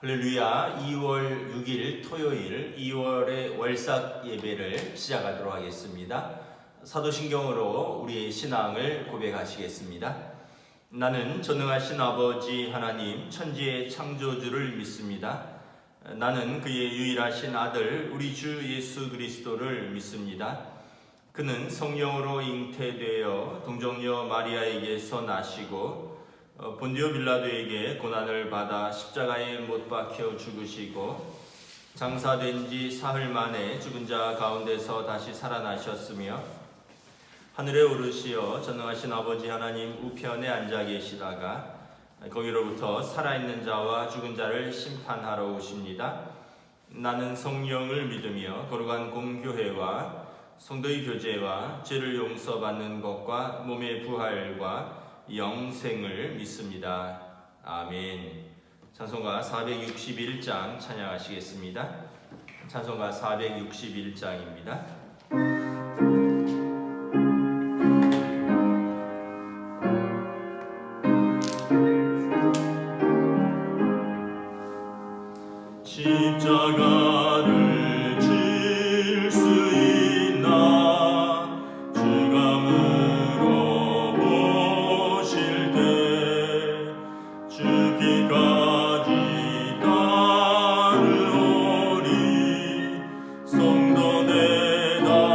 할렐루야. 2월 6일 토요일 2월의 월삭 예배를 시작하도록 하겠습니다. 사도신경으로 우리의 신앙을 고백하시겠습니다. 나는 전능하신 아버지 하나님 천지의 창조주를 믿습니다. 나는 그의 유일하신 아들 우리 주 예수 그리스도를 믿습니다. 그는 성령으로 잉태되어 동정녀 마리아에게서 나시고 본디오 빌라도에게 고난을 받아 십자가에 못 박혀 죽으시고 장사된 지 사흘 만에 죽은 자 가운데서 다시 살아나셨으며 하늘에 오르시어 전능하신 아버지 하나님 우편에 앉아 계시다가 거기로부터 살아있는 자와 죽은 자를 심판하러 오십니다. 나는 성령을 믿으며 거룩한 공교회와 성도의 교제와 죄를 용서받는 것과 몸의 부활과 영생을 믿습니다. 아멘. 찬송가 461장 찬양하시겠습니다. 찬송가 461장입니다. 십자가를 질 수 있나 주감으로 보실 때 죽기까지 따르오리 성도 대답하였다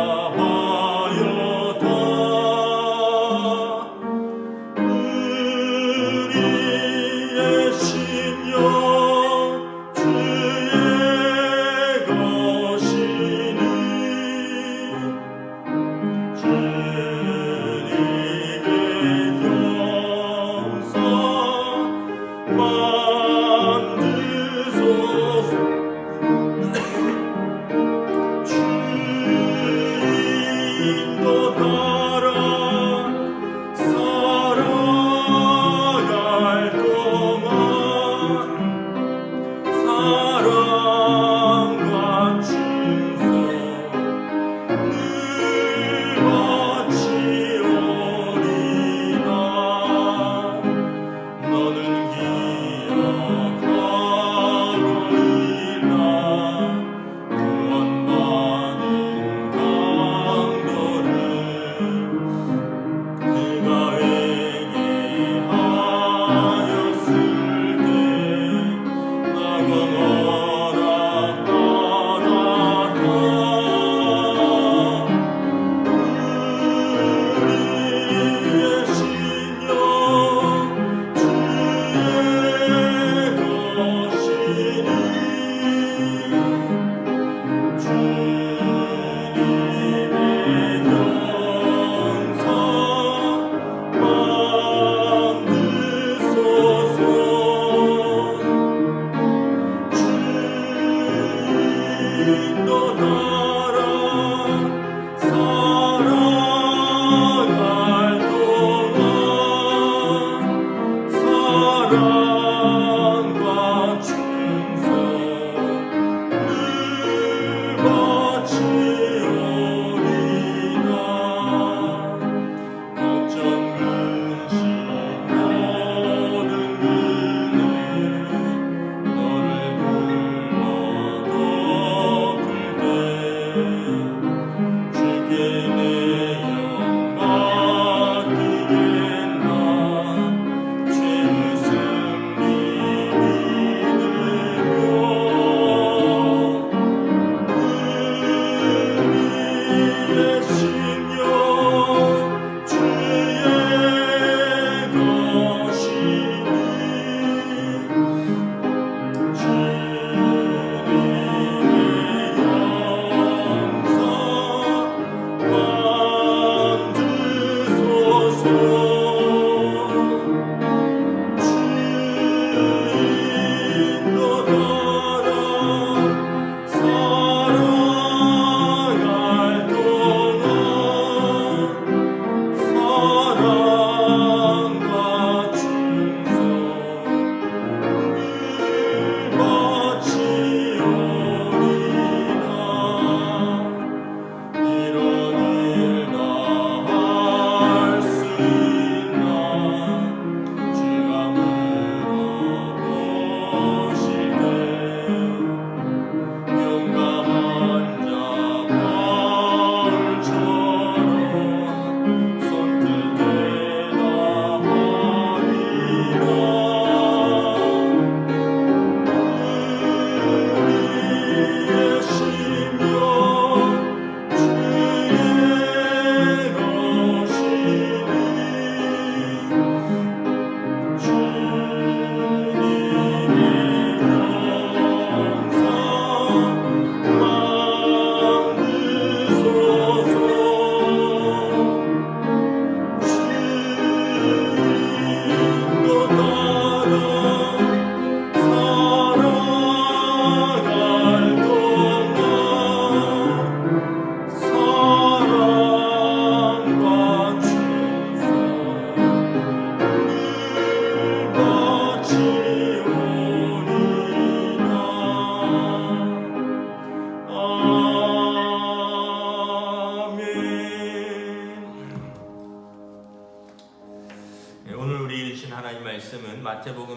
우리의 심령 주의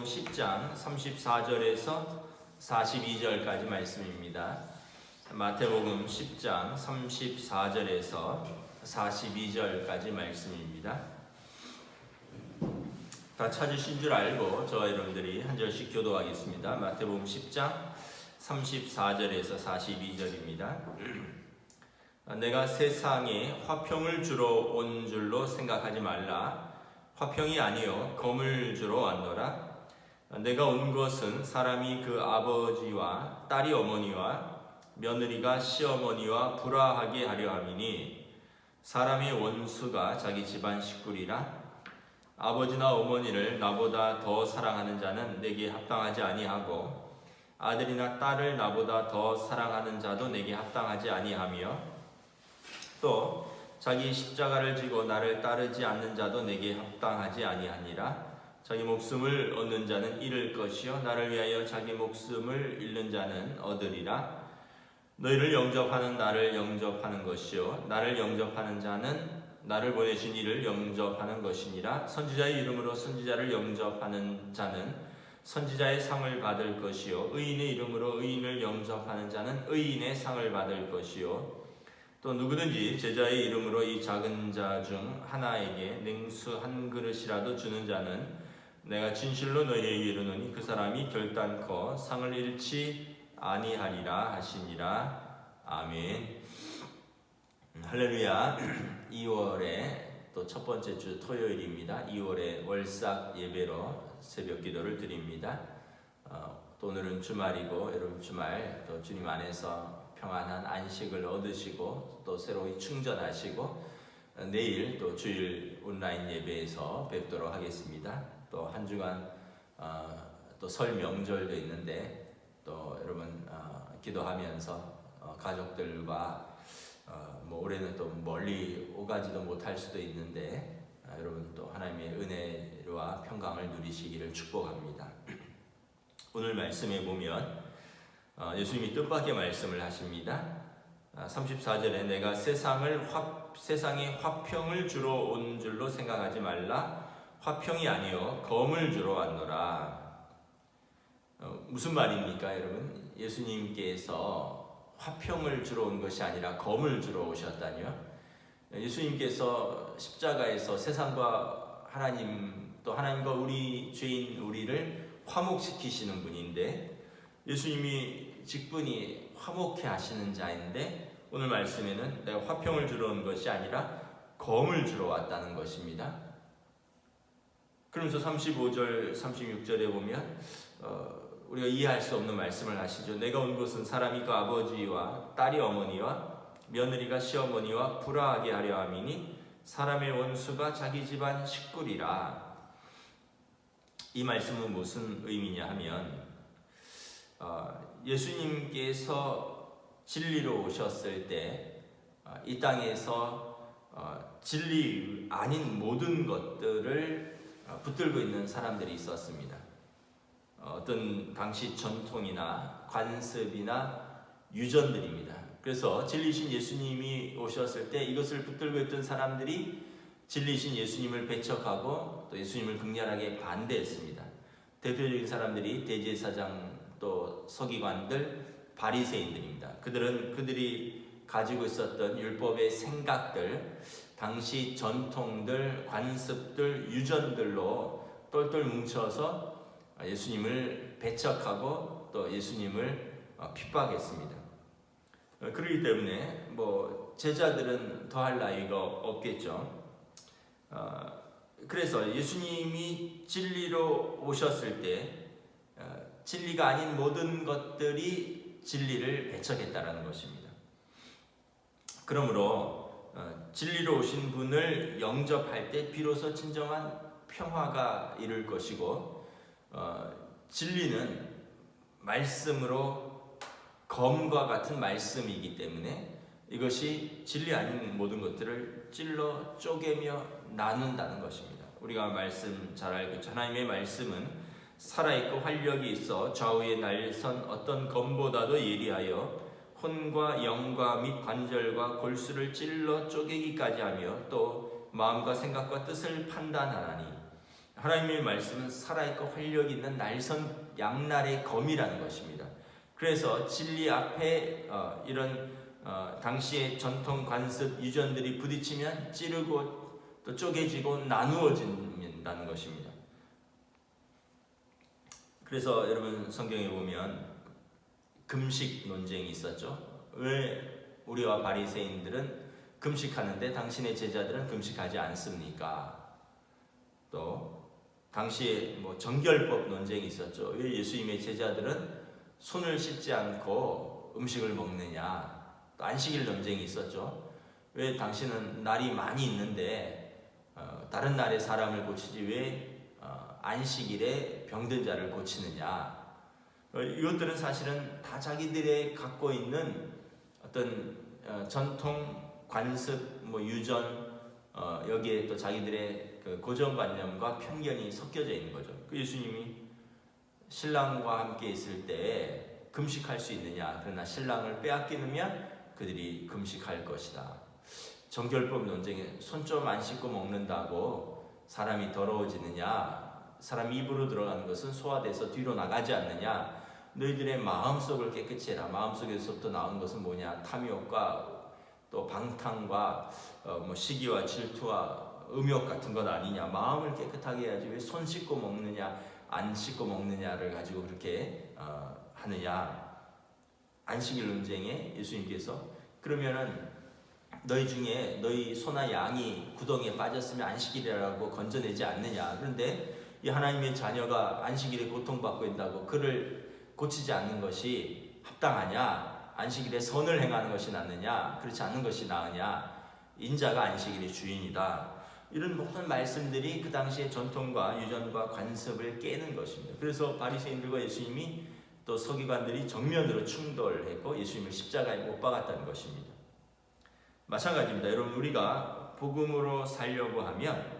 10장 34절에서 42절까지 말씀입니다. 마태복음 10장 34절에서 42절까지 말씀입니다. 다 찾으신 줄 알고 저와 여러분들이 한 절씩 교도하겠습니다. 마태복음 10장 34절에서 42절입니다. 내가 세상에 화평을 주러 온 줄로 생각하지 말라. 화평이 아니요 검을 주러 왔노라. 내가 온 것은 사람이 그 아버지와 딸이 어머니와 며느리가 시어머니와 불화하게 하려 함이니 사람의 원수가 자기 집안 식구리라. 아버지나 어머니를 나보다 더 사랑하는 자는 내게 합당하지 아니하고 아들이나 딸을 나보다 더 사랑하는 자도 내게 합당하지 아니하며 또 자기 십자가를 지고 나를 따르지 않는 자도 내게 합당하지 아니하니라. 자기 목숨을 얻는 자는 잃을 것이요 나를 위하여 자기 목숨을 잃는 자는 얻으리라. 너희를 영접하는 나를 영접하는 것이요 나를 영접하는 자는 나를 보내신 이를 영접하는 것이니라. 선지자의 이름으로 선지자를 영접하는 자는 선지자의 상을 받을 것이요 의인의 이름으로 의인을 영접하는 자는 의인의 상을 받을 것이요 또 누구든지 제자의 이름으로 이 작은 자 중 하나에게 냉수 한 그릇이라도 주는 자는 내가 진실로 너희에게 이르노니 그 사람이 결단코 상을 잃지 아니하리라 하시니라. 아멘. 할렐루야. 2월의 또 첫 번째 주 토요일입니다. 2월의 월삭 예배로 새벽 기도를 드립니다. 또 오늘은 주말이고 여러분 주말 또 주님 안에서 평안한 안식을 얻으시고 또 새로이 충전하시고 내일 또 주일 온라인 예배에서 뵙도록 하겠습니다. 또 한 주간 또 설 명절도 있는데 또 여러분 기도하면서 가족들과 뭐 올해는 또 멀리 오가지도 못할 수도 있는데 여러분 또 하나님의 은혜와 평강을 누리시기를 축복합니다. 오늘 말씀에 보면 예수님이 뜻밖의 말씀을 하십니다. 34절에 내가 세상에 화평을 주러 온 줄로 생각하지 말라. 화평이 아니요 검을 주러 왔노라. 무슨 말입니까 여러분? 예수님께서 화평을 주러 온 것이 아니라 검을 주러 오셨다니요? 예수님께서 십자가에서 세상과 하나님 또 하나님과 우리 죄인 우리를 화목시키시는 분인데 예수님이 직분이 화목해 하시는 자인데 오늘 말씀에는 내가 화평을 주러 온 것이 아니라 검을 주러 왔다는 것입니다. 그러면서 35절 36절에 보면 우리가 이해할 수 없는 말씀을 하시죠. 내가 온 것은 사람이 그 아버지와 딸이 어머니와 며느리가 시어머니와 불화하게 하려 함이니 사람의 원수가 자기 집안 식구리라. 이 말씀은 무슨 의미냐 하면 예수님께서 진리로 오셨을 때 이 땅에서 진리 아닌 모든 것들을 붙들고 있는 사람들이 있었습니다. 어떤 당시 전통이나 관습이나 유전들입니다. 그래서 진리신 예수님이 오셨을 때 이것을 붙들고 있던 사람들이 진리신 예수님을 배척하고 또 예수님을 극렬하게 반대했습니다. 대표적인 사람들이 대제사장 또 서기관들 바리새인들입니다. 그들이 가지고 있었던 율법의 생각들, 당시 전통들, 관습들, 유전들로 똘똘 뭉쳐서 예수님을 배척하고 또 예수님을 핍박했습니다. 그렇기 때문에 뭐 제자들은 더할 나위가 없겠죠. 그래서 예수님이 진리로 오셨을 때 진리가 아닌 모든 것들이 진리를 배척했다라는 것입니다. 그러므로 진리로 오신 분을 영접할 때 비로소 진정한 평화가 이룰 것이고 진리는 말씀으로 검과 같은 말씀이기 때문에 이것이 진리 아닌 모든 것들을 찔러 쪼개며 나눈다는 것입니다. 우리가 말씀 잘 알고 있죠. 하나님의 말씀은 살아있고 활력이 있어 좌우에 날선 어떤 검보다도 예리하여 혼과 영과 및 관절과 골수를 찔러 쪼개기까지 하며 또 마음과 생각과 뜻을 판단하나니 하나님의 말씀은 살아있고 활력 있는 날선 양날의 검이라는 것입니다. 그래서 진리 앞에 이런 당시의 전통 관습 유전들이 부딪히면 찌르고 또 쪼개지고 나누어진다는 것입니다. 그래서 여러분 성경에 보면 금식 논쟁이 있었죠. 왜 우리와 바리새인들은 금식하는데 당신의 제자들은 금식하지 않습니까? 또 당시에 정결법 논쟁이 있었죠. 왜 예수님의 제자들은 손을 씻지 않고 음식을 먹느냐? 또 안식일 논쟁이 있었죠. 왜 당신은 날이 많이 있는데 다른 날에 사람을 고치지 왜 안식일에 병든 자를 고치느냐? 이것들은 사실은 다 자기들의 갖고 있는 어떤 전통 관습, 유전, 여기에 또 자기들의 그 고정관념과 편견이 섞여져 있는 거죠. 그 예수님이 신랑과 함께 있을 때 금식할 수 있느냐? 그러나 신랑을 빼앗기면 그들이 금식할 것이다. 정결법 논쟁에 손 좀 안 씻고 먹는다고 사람이 더러워지느냐? 사람 입으로 들어가는 것은 소화돼서 뒤로 나가지 않느냐? 너희들의 마음속을 깨끗이 해라. 마음속에서부터 나온 것은 뭐냐? 탐욕과 또 방탕과 시기와 질투와 음욕 같은 것 아니냐? 마음을 깨끗하게 해야지 왜 손 씻고 먹느냐 안 씻고 먹느냐를 가지고 그렇게 하느냐? 안식일 논쟁에 예수님께서 그러면은 너희 중에 너희 소나 양이 구덩이에 빠졌으면 안식일이라고 건져내지 않느냐? 그런데 이 하나님의 자녀가 안식일에 고통받고 있다고 그를 고치지 않는 것이 합당하냐? 안식일에 선을 행하는 것이 낫느냐? 그렇지 않는 것이 나으냐? 인자가 안식일의 주인이다. 이런 모든 말씀들이 그 당시의 전통과 유전과 관습을 깨는 것입니다. 그래서 바리새인들과 예수님이 또 서기관들이 정면으로 충돌했고 예수님을 십자가에 못 박았다는 것입니다. 마찬가지입니다. 여러분 우리가 복음으로 살려고 하면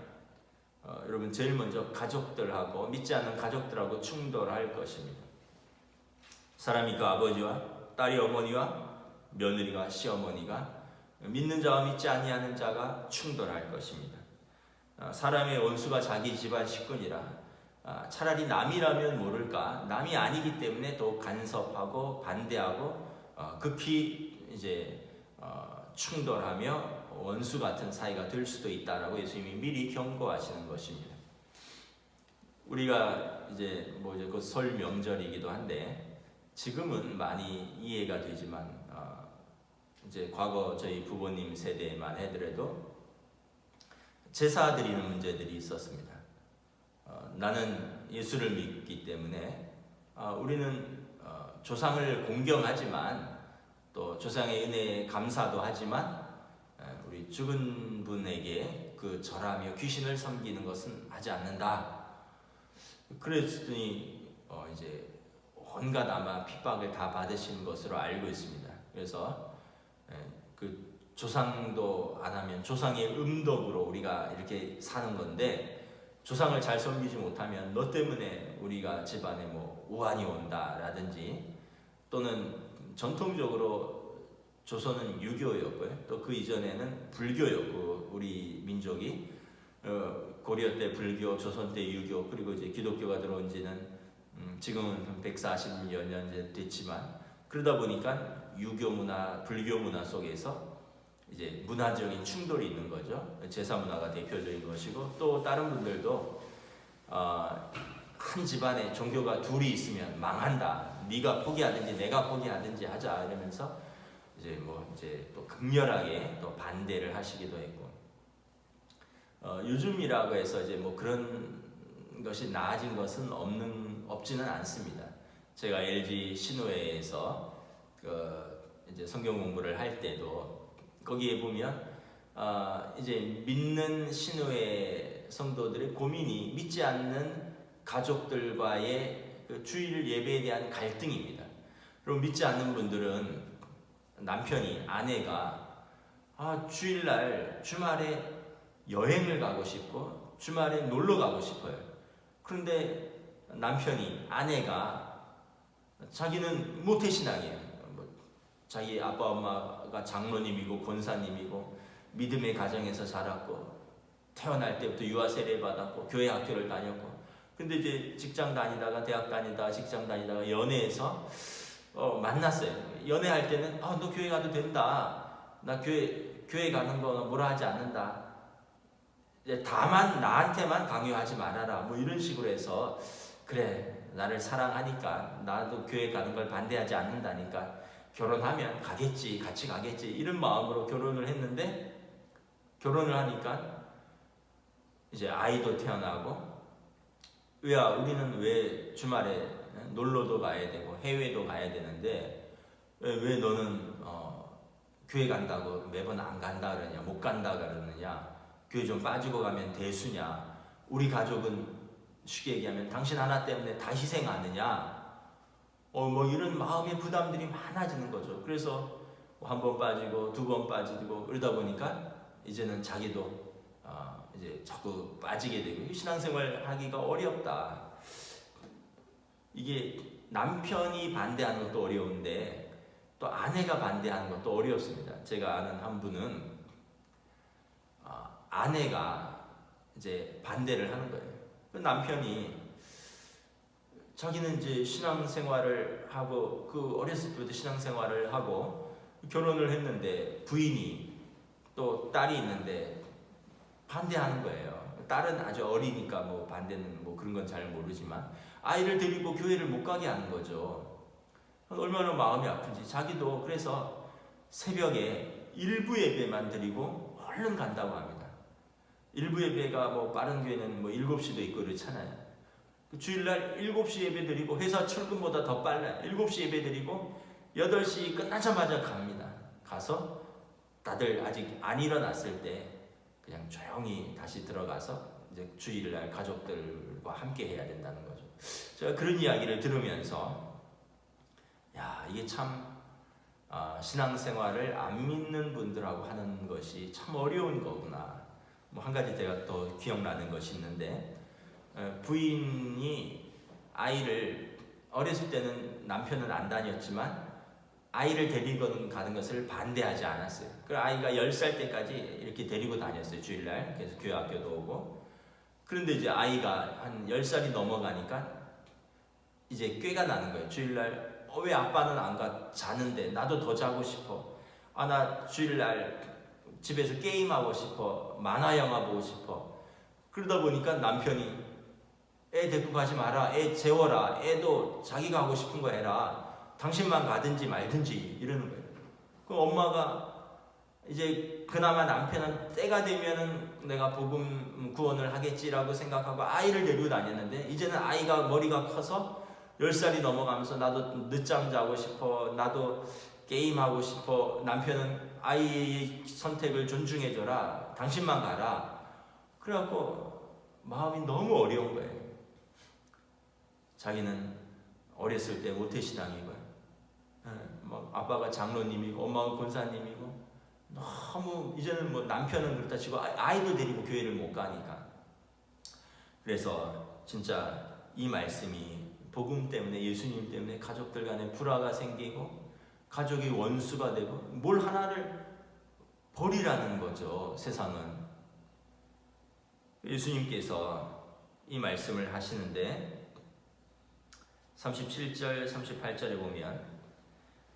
여러분 제일 먼저 가족들하고 믿지 않는 가족들하고 충돌할 것입니다. 사람이 그 아버지와 딸이 어머니와 며느리가 시어머니가 믿는 자와 믿지 아니하는 자가 충돌할 것입니다. 사람의 원수가 자기 집안 식구니라. 차라리 남이라면 모를까 남이 아니기 때문에 더 간섭하고 반대하고 극히 이제 충돌하며 원수 같은 사이가 될 수도 있다라고 예수님이 미리 경고하시는 것입니다. 우리가 이제 곧 설 명절이기도 한데 지금은 많이 이해가 되지만 이제 과거 저희 부모님 세대만 해더라도 제사 드리는 문제들이 있었습니다. 나는 예수를 믿기 때문에 우리는 조상을 공경하지만 또 조상의 은혜에 감사도 하지만 우리 죽은 분에게 그 절하며 귀신을 섬기는 것은 하지 않는다. 그랬더니 이제 온갖 아마 핍박을 다 받으신 것으로 알고 있습니다. 그래서 그 조상도 안 하면 조상의 음덕으로 우리가 이렇게 사는 건데 조상을 잘 섬기지 못하면 너 때문에 우리가 집안에 우환이 온다라든지 또는 전통적으로 조선은 유교였고요. 또 그 이전에는 불교였고 우리 민족이 고려 때 불교, 조선 때 유교 그리고 이제 기독교가 들어온 지는 지금은 140여 년 됐지만 그러다 보니까 유교 문화, 불교 문화 속에서 이제 문화적인 충돌이 있는 거죠. 제사 문화가 대표적인 것이고 또 다른 분들도 한 집안에 종교가 둘이 있으면 망한다. 네가 포기하든지 내가 포기하든지 하자 이러면서 이제 또 극렬하게 또 반대를 하시기도 했고 요즘이라고 해서 이제 그런 것이 나아진 것은 없지는 않습니다. 제가 LG 신호회에서 이제 성경 공부를 할 때도 거기에 보면 이제 믿는 신호회 성도들의 고민이 믿지 않는 가족들과의 그 주일 예배에 대한 갈등입니다. 그리고 믿지 않는 분들은 남편이 아내가 주일날 주말에 여행을 가고 싶고 주말에 놀러 가고 싶어요. 그런데 남편이 아내가 자기는 모태신앙이에요. 자기 아빠 엄마가 장로님이고 권사님이고 믿음의 가정에서 자랐고 태어날 때부터 유아 세례 받았고 교회 학교를 다녔고, 근데 이제 직장 다니다가 대학 다니다가 직장 다니다가 연애해서 만났어요. 연애할 때는 너 교회 가도 된다. 나 교회 가는 거 뭐라 하지 않는다. 다만 나한테만 강요하지 말아라. 뭐 이런 식으로 해서 그래 나를 사랑하니까 나도 교회 가는 걸 반대하지 않는다니까 결혼하면 가겠지, 같이 가겠지 이런 마음으로 결혼을 했는데, 결혼을 하니까 이제 아이도 태어나고, 야 우리는 왜 주말에 놀러도 가야 되고 해외도 가야 되는데 왜 너는 교회 간다고 매번 안 간다 그러냐, 못 간다 그러느냐, 교회 좀 빠지고 가면 대수냐, 우리 가족은 쉽게 얘기하면 당신 하나 때문에 다 희생하느냐, 뭐 이런 마음의 부담들이 많아지는 거죠. 그래서 한 번 빠지고 두 번 빠지고 그러다 보니까 이제는 자기도 이제 자꾸 빠지게 되고 신앙생활 하기가 어렵다. 이게 남편이 반대하는 것도 어려운데 또 아내가 반대하는 것도 어렵습니다. 제가 아는 한 분은 아내가 이제 반대를 하는 거예요. 그 남편이 자기는 이제 신앙생활을 하고 그 어렸을 때부터 신앙생활을 하고 결혼을 했는데 부인이 또 딸이 있는데 반대하는 거예요. 딸은 아주 어리니까 뭐 반대는 뭐 그런 건 잘 모르지만 아이를 데리고 교회를 못 가게 하는 거죠. 얼마나 마음이 아픈지. 자기도 그래서 새벽에 일부 예배만 드리고 얼른 간다고 합니다. 일부 예배가 뭐 빠른 교회는 뭐 7시도 있고 그렇잖아요. 주일날 7시 예배 드리고 회사 출근보다 더 빨라요. 7시 예배 드리고 8시 끝나자마자 갑니다. 가서 다들 아직 안 일어났을 때 그냥 조용히 다시 들어가서 이제 주일날 가족들과 함께 해야 된다는 거죠. 제가 그런 이야기를 들으면서 이게 참 신앙생활을 안 믿는 분들하고 하는 것이 참 어려운 거구나. 뭐 한 가지 제가 더 기억나는 것이 있는데, 부인이 아이를 어렸을 때는 남편은 안 다녔지만 아이를 데리고 가는 것을 반대하지 않았어요. 그 아이가 10살 때까지 이렇게 데리고 다녔어요. 주일날. 그래서 교회 학교도 오고. 그런데 이제 아이가 한 10살이 넘어가니까 이제 꾀가 나는 거예요. 주일날 왜 아빠는 안 가? 자는데 나도 더 자고 싶어. 나 주일날 집에서 게임하고 싶어. 만화 영화 보고 싶어. 그러다 보니까 남편이 애 데리고 가지 마라. 애 재워라. 애도 자기가 하고 싶은 거 해라. 당신만 가든지 말든지 이러는 거예요. 그 엄마가 이제 그나마 남편은 때가 되면은 내가 복음 구원을 하겠지라고 생각하고 아이를 데리고 다녔는데, 이제는 아이가 머리가 커서 10살이 넘어가면서 나도 늦잠 자고 싶어. 나도 게임하고 싶어. 남편은 아이의 선택을 존중해줘라. 당신만 가라. 그래갖고 마음이 너무 어려운 거예요. 자기는 어렸을 때 모태신앙이고, 막 아빠가 장로님이고 엄마가 권사님이고, 너무 이제는 뭐 남편은 그렇다 치고 아이도 데리고 교회를 못 가니까. 그래서 진짜 이 말씀이 복음 때문에, 예수님 때문에 가족들 간에 불화가 생기고 가족이 원수가 되고 뭘 하나를 버리라는 거죠. 세상은. 예수님께서 이 말씀을 하시는데 37절 38절에 보면,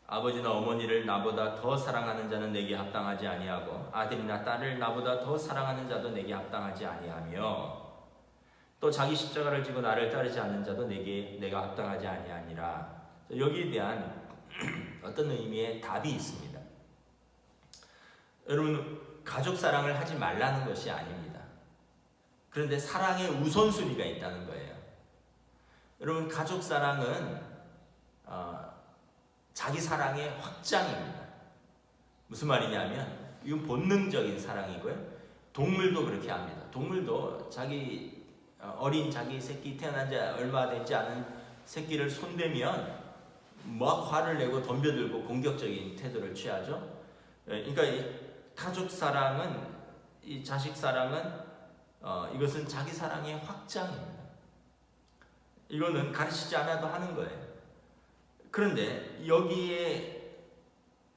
아버지나 어머니를 나보다 더 사랑하는 자는 내게 합당하지 아니하고 아들이나 딸을 나보다 더 사랑하는 자도 내게 합당하지 아니하며 또 자기 십자가를 지고 나를 따르지 않는 자도 내가 합당하지 아니하니라. 여기에 대한 어떤 의미의 답이 있습니다. 여러분, 가족 사랑을 하지 말라는 것이 아닙니다. 그런데 사랑의 우선순위가 있다는 거예요. 여러분, 가족 사랑은 자기 사랑의 확장입니다. 무슨 말이냐면 이건 본능적인 사랑이고요. 동물도 그렇게 합니다. 동물도 자기 어린 자기 새끼 태어난 지 얼마 되지 않은 새끼를 손대면 막 화를 내고 덤벼들고 공격적인 태도를 취하죠. 그러니까 이 가족 사랑은, 이 자식 사랑은 이것은 자기 사랑의 확장입니다. 이거는 가르치지 않아도 하는 거예요. 그런데 여기에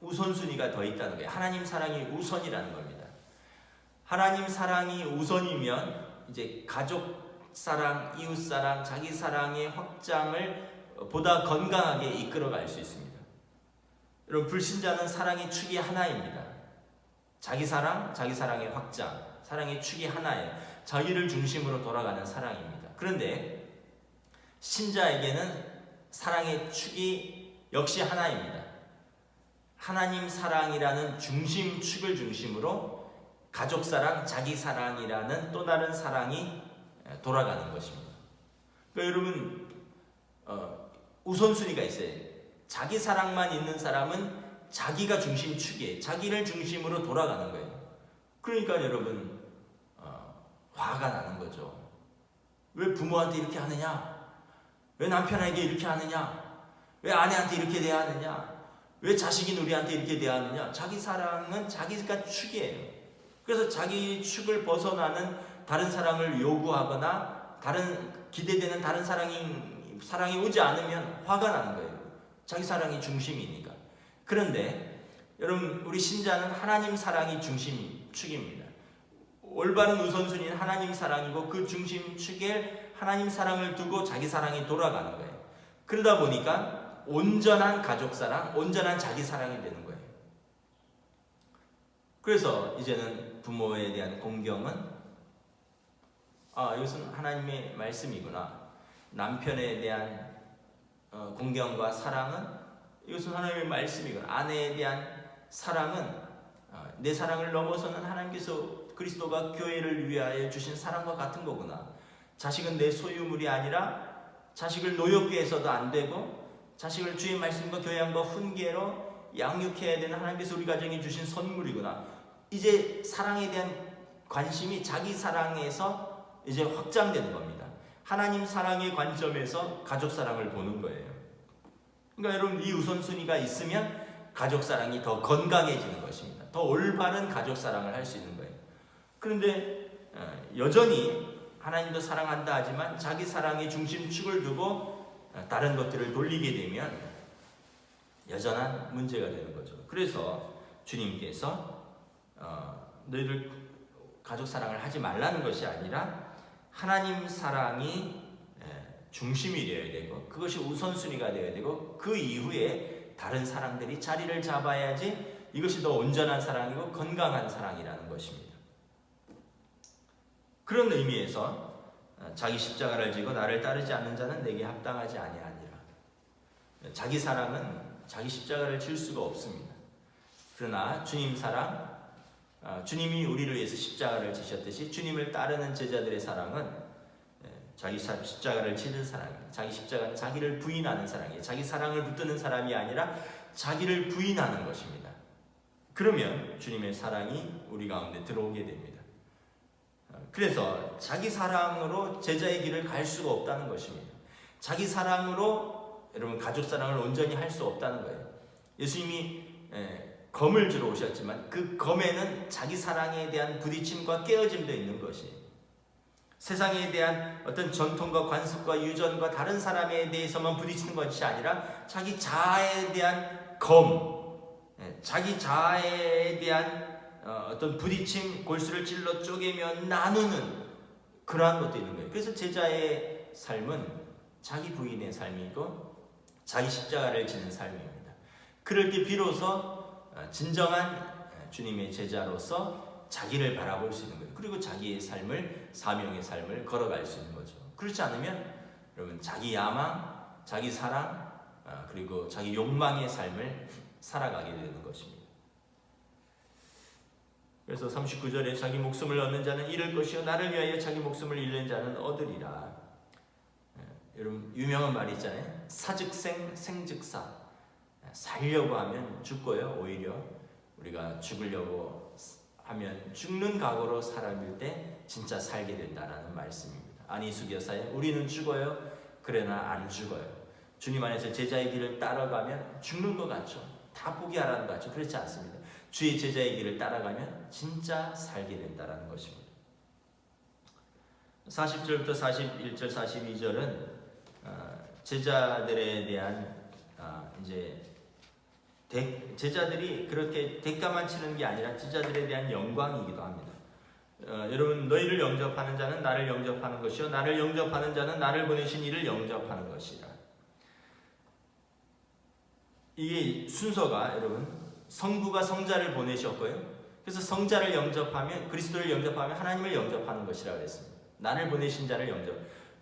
우선순위가 더 있다는 거예요. 하나님 사랑이 우선이라는 겁니다. 하나님 사랑이 우선이면 이제 가족 사랑, 이웃 사랑, 자기 사랑의 확장을 보다 건강하게 이끌어갈 수 있습니다. 여러분, 불신자는 사랑의 축이 하나입니다. 자기 사랑, 자기 사랑의 확장, 사랑의 축이 하나예요. 자기를 중심으로 돌아가는 사랑입니다. 그런데 신자에게는 사랑의 축이 역시 하나입니다. 하나님 사랑이라는 중심축을 중심으로 가족 사랑, 자기 사랑이라는 또 다른 사랑이 돌아가는 것입니다. 그러니까 여러분, 우선순위가 있어요. 자기 사랑만 있는 사람은 자기가 중심축이에요. 자기를 중심으로 돌아가는 거예요. 그러니까 여러분, 화가 나는 거죠. 왜 부모한테 이렇게 하느냐? 왜 남편에게 이렇게 하느냐? 왜 아내한테 이렇게 대하느냐? 왜 자식이 우리한테 이렇게 대하느냐? 자기 사랑은 자기가 축이에요. 그래서 자기 축을 벗어나는 다른 사랑을 요구하거나 기대되는 다른 사랑이 오지 않으면 화가 나는 거예요. 자기 사랑이 중심이니까. 그런데 여러분, 우리 신자는 하나님 사랑이 중심축입니다. 올바른 우선순위는 하나님 사랑이고 그 중심축에 하나님 사랑을 두고 자기 사랑이 돌아가는 거예요. 그러다 보니까 온전한 가족 사랑, 온전한 자기 사랑이 되는 거예요. 그래서 이제는 부모에 대한 공경은 이것은 하나님의 말씀이구나. 남편에 대한 공경과 사랑은 이것은 하나님의 말씀이구나. 아내에 대한 사랑은 내 사랑을 넘어서는 하나님께서 그리스도가 교회를 위하여 주신 사랑과 같은 거구나. 자식은 내 소유물이 아니라 자식을 노엽게 해서도 안 되고 자식을 주의 말씀과 교양과 훈계로 양육해야 되는 하나님께서 우리 가정에 주신 선물이구나. 이제 사랑에 대한 관심이 자기 사랑에서 이제 확장되는 겁니다. 하나님 사랑의 관점에서 가족 사랑을 보는 거예요. 그러니까 여러분, 이 우선순위가 있으면 가족 사랑이 더 건강해지는 것입니다. 더 올바른 가족 사랑을 할 수 있는 거예요. 그런데 여전히 하나님도 사랑한다 하지만 자기 사랑의 중심축을 두고 다른 것들을 돌리게 되면 여전한 문제가 되는 거죠. 그래서 주님께서 너희들 가족 사랑을 하지 말라는 것이 아니라 하나님 사랑이 중심이 되어야 되고 그것이 우선순위가 되어야 되고 그 이후에 다른 사랑들이 자리를 잡아야지 이것이 더 온전한 사랑이고 건강한 사랑이라는 것입니다. 그런 의미에서 자기 십자가를 지고 나를 따르지 않는 자는 내게 합당하지 아니하니라. 자기 사랑은 자기 십자가를 질 수가 없습니다. 그러나 주님 사랑, 주님이 우리를 위해서 십자가를 지셨듯이 주님을 따르는 제자들의 사랑은 자기 십자가를 지는 사랑입니다. 자기 십자가는 자기를 부인하는 사랑이에요. 자기 사랑을 붙드는 사람이 아니라 자기를 부인하는 것입니다. 그러면 주님의 사랑이 우리 가운데 들어오게 됩니다. 그래서 자기 사랑으로 제자의 길을 갈 수가 없다는 것입니다. 자기 사랑으로 여러분 가족 사랑을 온전히 할 수 없다는 거예요. 예수님이 검을 주러 오셨지만 그 검에는 자기 사랑에 대한 부딪힘과 깨어짐도 있는 것이에요. 세상에 대한 어떤 전통과 관습과 유전과 다른 사람에 대해서만 부딪히는 것이 아니라 자기 자아에 대한 검, 자기 자아에 대한 어떤 부딪힘, 골수를 찔러 쪼개며 나누는 그러한 것도 있는 거예요. 그래서 제자의 삶은 자기 부인의 삶이고 자기 십자가를 지는 삶입니다. 그럴 때 비로소 진정한 주님의 제자로서 자기를 바라볼 수 있는 거예요. 그리고 자기의 삶을, 사명의 삶을 걸어갈 수 있는 거죠. 그렇지 않으면 여러분 자기 야망, 자기 사랑, 그리고 자기 욕망의 삶을 살아가게 되는 것입니다. 그래서 39절에 자기 목숨을 얻는 자는 잃을 것이요 나를 위하여 자기 목숨을 잃는 자는 얻으리라. 여러분 유명한 말이 있잖아요. 사즉생 생즉사. 살려고 하면 죽고요. 오히려 우리가 죽으려고 하면 죽는 각오로 살아갈 때 진짜 살게 된다라는 말씀입니다. 안희숙 여사의 우리는 죽어요. 그러나 안 죽어요. 주님 안에서 제자의 길을 따라가면 죽는 것 같죠. 다 포기하라는 것 같죠. 그렇지 않습니다. 주의 제자의 길을 따라가면 진짜 살게 된다는 것입니다. 40절부터 41절, 42절은 제자들에 대한 이제 제자들이 그렇게 대가만 치는 게 아니라 제자들에 대한 영광이기도 합니다. 여러분 너희를 영접하는 자는 나를 영접하는 것이요 나를 영접하는 자는 나를 보내신 이를 영접하는 것이라. 이게 순서가 여러분 성부가 성자를 보내셨고요. 그래서 성자를 영접하면 그리스도를 영접하면 하나님을 영접하는 것이라고 했습니다. 나를 보내신 자를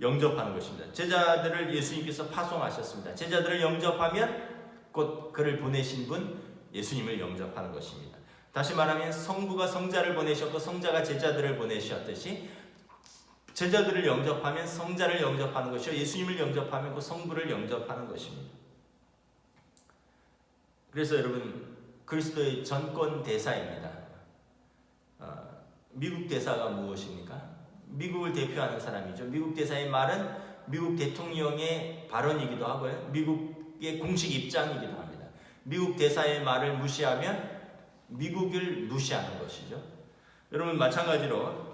영접하는 것입니다. 제자들을 예수님께서 파송하셨습니다. 제자들을 영접하면 곧 그를 보내신 분 예수님을 영접하는 것입니다. 다시 말하면 성부가 성자를 보내셨고 성자가 제자들을 보내셨듯이 제자들을 영접하면 성자를 영접하는 것이요 예수님을 영접하면 그 성부를 영접하는 것입니다. 그래서 여러분 그리스도의 전권 대사입니다. 미국 대사가 무엇입니까? 미국을 대표하는 사람이죠. 미국 대사의 말은 미국 대통령의 발언이기도 하고요. 미국의 공식 입장이기도 합니다. 미국 대사의 말을 무시하면 미국을 무시하는 것이죠. 여러분 마찬가지로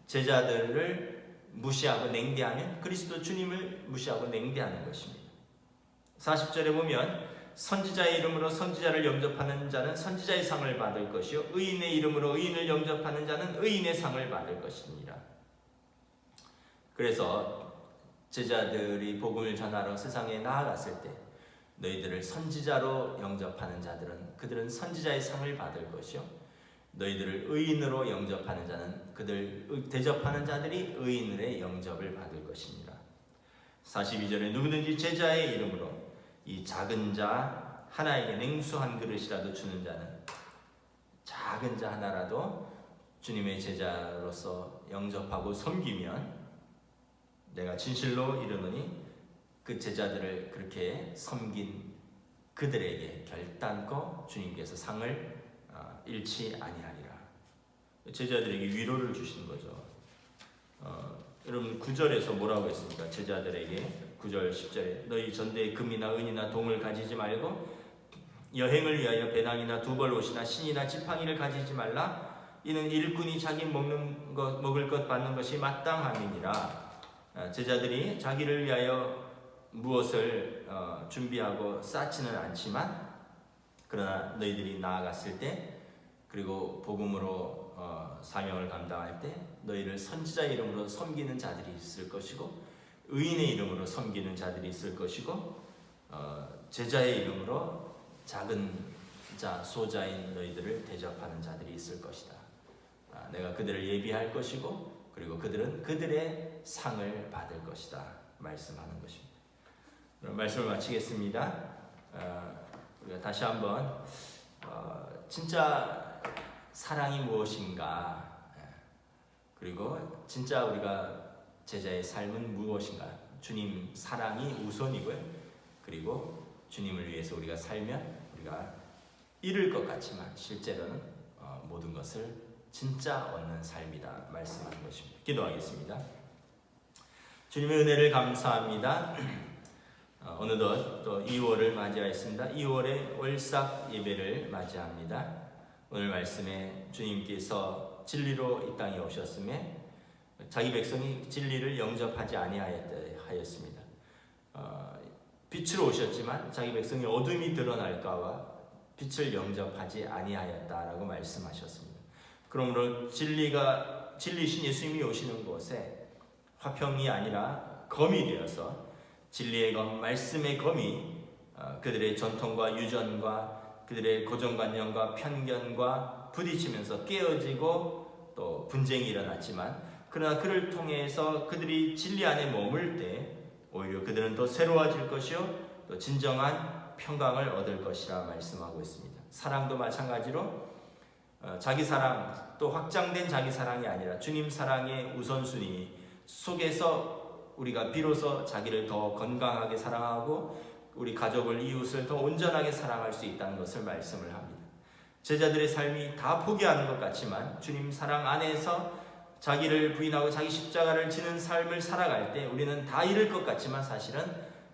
제자들을 무시하고 냉대하면 그리스도 주님을 무시하고 냉대하는 것입니다. 40절에 보면 선지자의 이름으로 선지자를 영접하는 자는 선지자의 상을 받을 것이요 의인의 이름으로 의인을 영접하는 자는 의인의 상을 받을 것이니라. 그래서 제자들이 복음을 전하러 세상에 나아갔을 때 너희들을 선지자로 영접하는 자들은 그들은 선지자의 상을 받을 것이요 너희들을 의인으로 영접하는 자는 그들 대접하는 자들이 의인의 영접을 받을 것이니라. 42절에 누구든지 제자의 이름으로 이 작은 자 하나에게 냉수 한 그릇이라도 주는 자는 작은 자 하나라도 주님의 제자로서 영접하고 섬기면 내가 진실로 이르노니 그 제자들을 그렇게 섬긴 그들에게 결단코 주님께서 상을 잃지 아니하리라. 제자들에게 위로를 주시는 거죠. 여러분 9절에서 뭐라고 했습니까? 제자들에게 9절 10절에 너희 전대에 금이나 은이나 동을 가지지 말고 여행을 위하여 배낭이나 두벌옷이나 신이나 지팡이를 가지지 말라. 이는 일꾼이 자기 먹을 것 받는 것이 마땅함이니라. 제자들이 자기를 위하여 무엇을 준비하고 쌓지는 않지만 그러나 너희들이 나아갔을 때 그리고 복음으로 사명을 감당할 때 너희를 선지자의 이름으로 섬기는 자들이 있을 것이고 의인의 이름으로 섬기는 자들이 있을 것이고 제자의 이름으로 작은 자 소자인 너희들을 대접하는 자들이 있을 것이다. 내가 그들을 예비할 것이고 그리고 그들은 그들의 상을 받을 것이다 말씀하는 것입니다. 그럼 말씀을 마치겠습니다. 우리가 다시 한번 진짜 사랑이 무엇인가 그리고 진짜 우리가 제자의 삶은 무엇인가? 주님 사랑이 우선이고요. 그리고 주님을 위해서 우리가 살면 우리가 잃을 것 같지만 실제로는 모든 것을 진짜 얻는 삶이다 말씀하는 것입니다. 기도하겠습니다. 주님의 은혜를 감사합니다. 어느덧 또 2월을 맞이하였습니다. 2월의 월삭 예배를 맞이합니다. 오늘 말씀에 주님께서 진리로 이 땅에 오셨음에 자기 백성이 진리를 영접하지 아니하였습니다. 빛으로 오셨지만 자기 백성이 어둠이 드러날까봐 빛을 영접하지 아니하였다라고 말씀하셨습니다. 그러므로 진리신 예수님이 오시는 곳에 화평이 아니라 검이 되어서 진리의 검, 말씀의 검이 그들의 전통과 유전과 그들의 고정관념과 편견과 부딪히면서 깨어지고 또 분쟁이 일어났지만 그러나 그를 통해서 그들이 진리 안에 머물 때 오히려 그들은 더 새로워질 것이요 또 진정한 평강을 얻을 것이라 말씀하고 있습니다. 사랑도 마찬가지로 자기 사랑 또 확장된 자기 사랑이 아니라 주님 사랑의 우선순위 속에서 우리가 비로소 자기를 더 건강하게 사랑하고 우리 가족을 이웃을 더 온전하게 사랑할 수 있다는 것을 말씀을 합니다. 제자들의 삶이 다 포기하는 것 같지만 주님 사랑 안에서 자기를 부인하고 자기 십자가를 지는 삶을 살아갈 때 우리는 다 잃을 것 같지만 사실은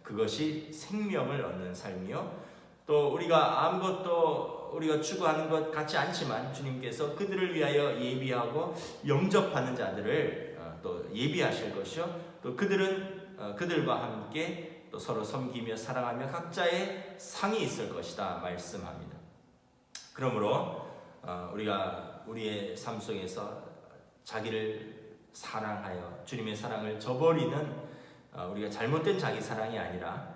그것이 생명을 얻는 삶이요 또 우리가 아무것도 우리가 추구하는 것 같지 않지만 주님께서 그들을 위하여 예비하고 영접하는 자들을 또 예비하실 것이요 또 그들은 그들과 함께 또 서로 섬기며 사랑하며 각자의 상이 있을 것이다 말씀합니다. 그러므로 우리가 우리의 삶 속에서 자기를 사랑하여 주님의 사랑을 저버리는 우리가 잘못된 자기 사랑이 아니라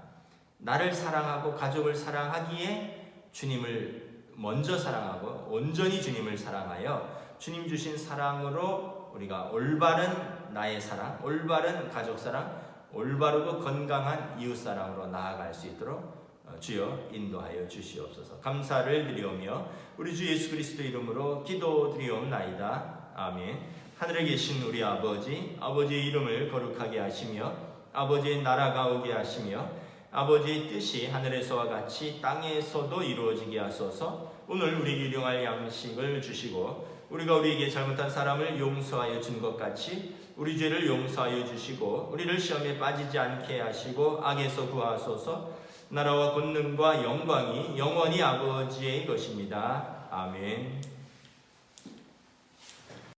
나를 사랑하고 가족을 사랑하기에 주님을 먼저 사랑하고 온전히 주님을 사랑하여 주님 주신 사랑으로 우리가 올바른 나의 사랑, 올바른 가족 사랑, 올바르고 건강한 이웃 사랑으로 나아갈 수 있도록 주여 인도하여 주시옵소서. 감사를 드리오며 우리 주 예수 그리스도 이름으로 기도드리옵나이다. 아멘. 하늘에 계신 우리 아버지, 아버지의 이름을 거룩하게 하시며 아버지의 나라가 오게 하시며 아버지의 뜻이 하늘에서와 같이 땅에서도 이루어지게 하소서. 오늘 우리 일용할 양식을 주시고 우리가 우리에게 잘못한 사람을 용서하여 준 것 같이 우리 죄를 용서하여 주시고 우리를 시험에 빠지지 않게 하시고 악에서 구하소서. 나라와 권능과 영광이 영원히 아버지의 것입니다. 아멘.